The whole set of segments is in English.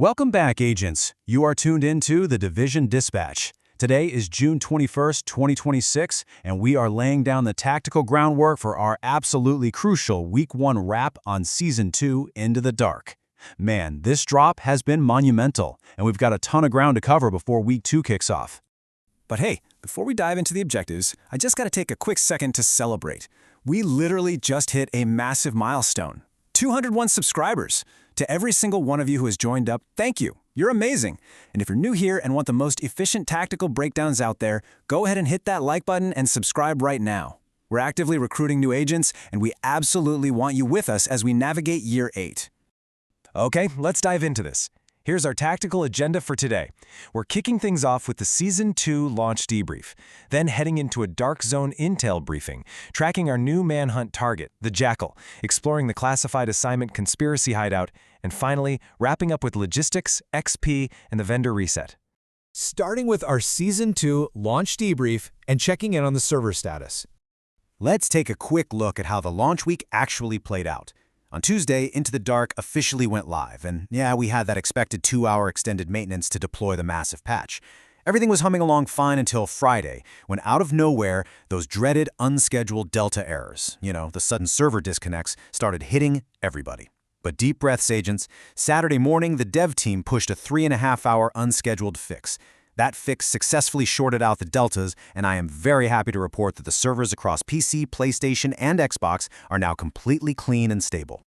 Welcome back, agents. You are tuned into the Division Dispatch. Today is June 21st, 2026, and we are laying down the tactical groundwork for our absolutely crucial Week 1 wrap on Season 2, Into the Dark. Man, this drop has been monumental, and we've got a ton of ground to cover before Week 2 kicks off. But hey, before we dive into the objectives, I just gotta take a quick second to celebrate. We literally just hit a massive milestone. 201 subscribers. To every single one of you who has joined up, thank you. You're amazing. And if you're new here and want the most efficient tactical breakdowns out there, go ahead and hit that like button and subscribe right now. We're actively recruiting new agents, and we absolutely want you with us as we navigate Year 8. Okay, let's dive into this. Here's our tactical agenda for today. We're kicking things off with the Season 2 launch debrief, then heading into a Dark Zone intel briefing, tracking our new Manhunt target, the Jackal, exploring the classified assignment Conspiracy Hideout, and finally, wrapping up with logistics, XP, and the vendor reset. Starting with our Season 2 launch debrief and checking in on the server status. Let's take a quick look at how the launch week actually played out. On Tuesday, Into the Dark officially went live, and yeah, we had that expected 2-hour extended maintenance to deploy the massive patch. Everything was humming along fine until Friday, when out of nowhere, those dreaded unscheduled Delta errors, the sudden server disconnects, started hitting everybody. But deep breaths, agents. Saturday morning, the dev team pushed a 3.5-hour unscheduled fix. That fix successfully shorted out the deltas, and I am very happy to report that the servers across PC, PlayStation, and Xbox are now completely clean and stable.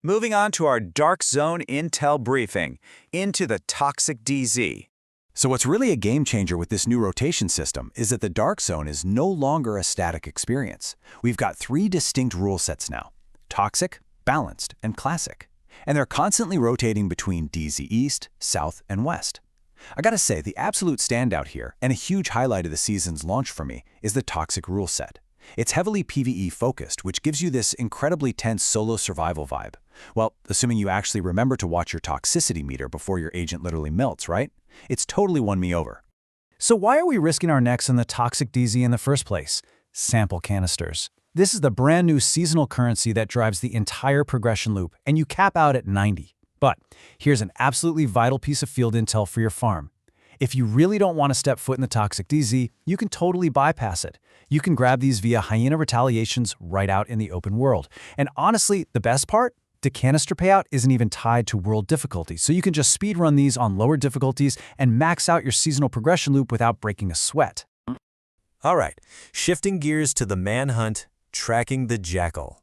Moving on to our Dark Zone intel briefing, into the Toxic DZ. So what's really a game changer with this new rotation system is that the Dark Zone is no longer a static experience. We've got 3 distinct rule sets now: Toxic, Balanced, and Classic. And they're constantly rotating between DZ East, South, and West. I gotta say, the absolute standout here, and a huge highlight of the season's launch for me, is the Toxic rule set. It's heavily PvE focused, which gives you this incredibly tense solo survival vibe. Well, assuming you actually remember to watch your toxicity meter before your agent literally melts, right? It's totally won me over. So why are we risking our necks in the Toxic DZ in the first place? Sample Canisters. This is the brand new seasonal currency that drives the entire progression loop, and you cap out at 90. But here's an absolutely vital piece of field intel for your farm. If you really don't want to step foot in the Toxic DZ, you can totally bypass it. You can grab these via Hyena Retaliations right out in the open world. And honestly, the best part? The canister payout isn't even tied to world difficulty, so you can just speedrun these on lower difficulties and max out your seasonal progression loop without breaking a sweat. All right, shifting gears to the Manhunt, tracking the Jackal.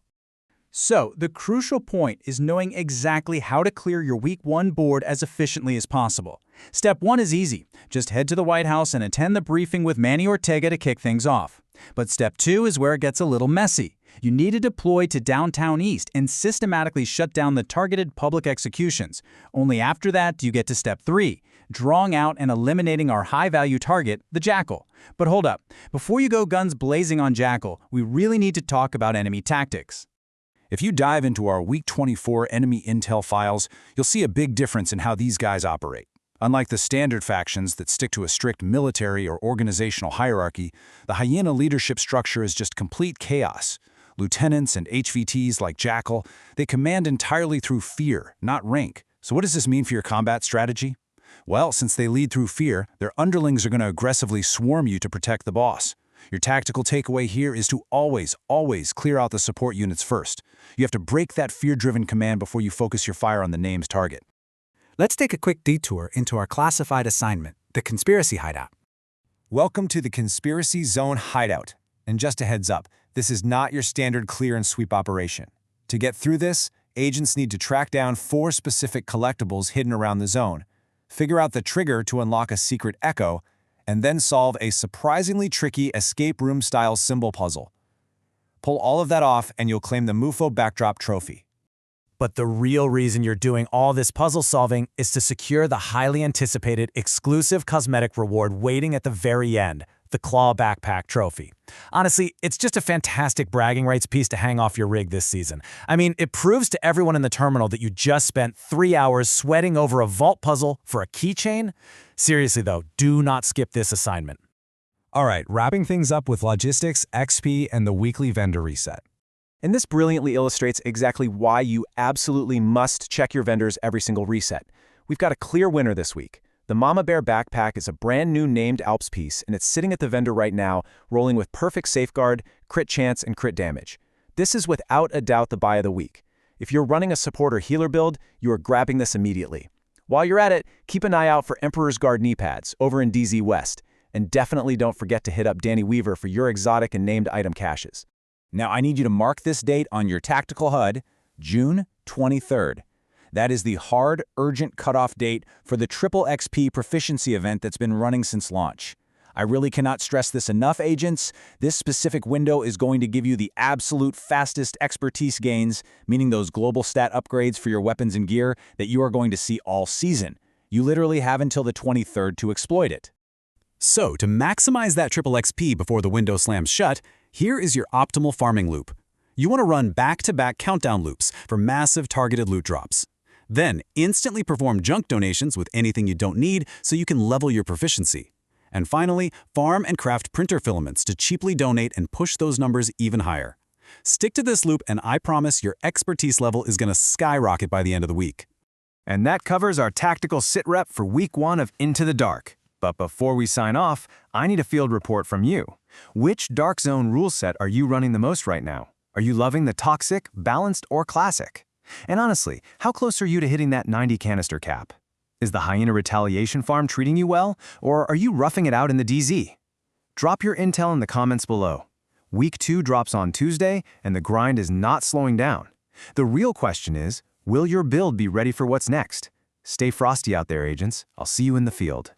So, the crucial point is knowing exactly how to clear your Week 1 board as efficiently as possible. Step 1 is easy. Just head to the White House and attend the briefing with Manny Ortega to kick things off. But Step 2 is where it gets a little messy. You need to deploy to Downtown East and systematically shut down the targeted public executions. Only after that do you get to Step 3, drawing out and eliminating our high-value target, the Jackal. But hold up. Before you go guns blazing on Jackal, we really need to talk about enemy tactics. If you dive into our Week 24 enemy intel files, you'll see a big difference in how these guys operate. Unlike the standard factions that stick to a strict military or organizational hierarchy, the Hyena leadership structure is just complete chaos. Lieutenants and HVTs like Jackal, they command entirely through fear, not rank. So what does this mean for your combat strategy? Well, since they lead through fear, their underlings are going to aggressively swarm you to protect the boss. Your tactical takeaway here is to always clear out the support units first. You have to break that fear-driven command before you focus your fire on the name's target. Let's take a quick detour into our classified assignment, the Conspiracy Hideout. Welcome to the Conspiracy Zone Hideout. And just a heads up, this is not your standard clear and sweep operation. To get through this, agents need to track down 4 specific collectibles hidden around the zone, figure out the trigger to unlock a secret echo, and then solve a surprisingly tricky escape room-style symbol puzzle. Pull all of that off and you'll claim the MUFO Backdrop Trophy. But the real reason you're doing all this puzzle solving is to secure the highly anticipated exclusive cosmetic reward waiting at the very end, the Claw Backpack Trophy. Honestly, it's just a fantastic bragging rights piece to hang off your rig this season. I mean, it proves to everyone in the terminal that you just spent 3 hours sweating over a vault puzzle for a keychain. Seriously though, do not skip this assignment. All right, wrapping things up with logistics, XP, and the weekly vendor reset. And this brilliantly illustrates exactly why you absolutely must check your vendors every single reset. We've got a clear winner this week. The Mama Bear backpack is a brand new named Alps piece, and it's sitting at the vendor right now, rolling with perfect safeguard, crit chance, and crit damage. This is without a doubt the buy of the week. If you're running a support or healer build, you are grabbing this immediately. While you're at it, keep an eye out for Emperor's Guard knee pads over in DZ West, and definitely don't forget to hit up Danny Weaver for your exotic and named item caches. Now I need you to mark this date on your tactical HUD, June 23rd. That is the hard, urgent cutoff date for the Triple XP Proficiency event that's been running since launch. I really cannot stress this enough, agents. This specific window is going to give you the absolute fastest expertise gains, meaning those global stat upgrades for your weapons and gear that you are going to see all season. You literally have until the 23rd to exploit it. So, to maximize that triple XP before the window slams shut, here is your optimal farming loop. You want to run back-to-back countdown loops for massive targeted loot drops. Then, instantly perform junk donations with anything you don't need so you can level your proficiency. And finally, farm and craft printer filaments to cheaply donate and push those numbers even higher. Stick to this loop and I promise your expertise level is going to skyrocket by the end of the week. And that covers our tactical sit rep for week 1 of Into the Dark. But before we sign off, I need a field report from you. Which Dark Zone rule set are you running the most right now? Are you loving the Toxic, Balanced, or Classic? And honestly, how close are you to hitting that 90 canister cap? Is the Hyena Retaliation farm treating you well, or are you roughing it out in the DZ? Drop your intel in the comments below. Week 2 drops on Tuesday, and the grind is not slowing down. The real question is, will your build be ready for what's next? Stay frosty out there, agents. I'll see you in the field.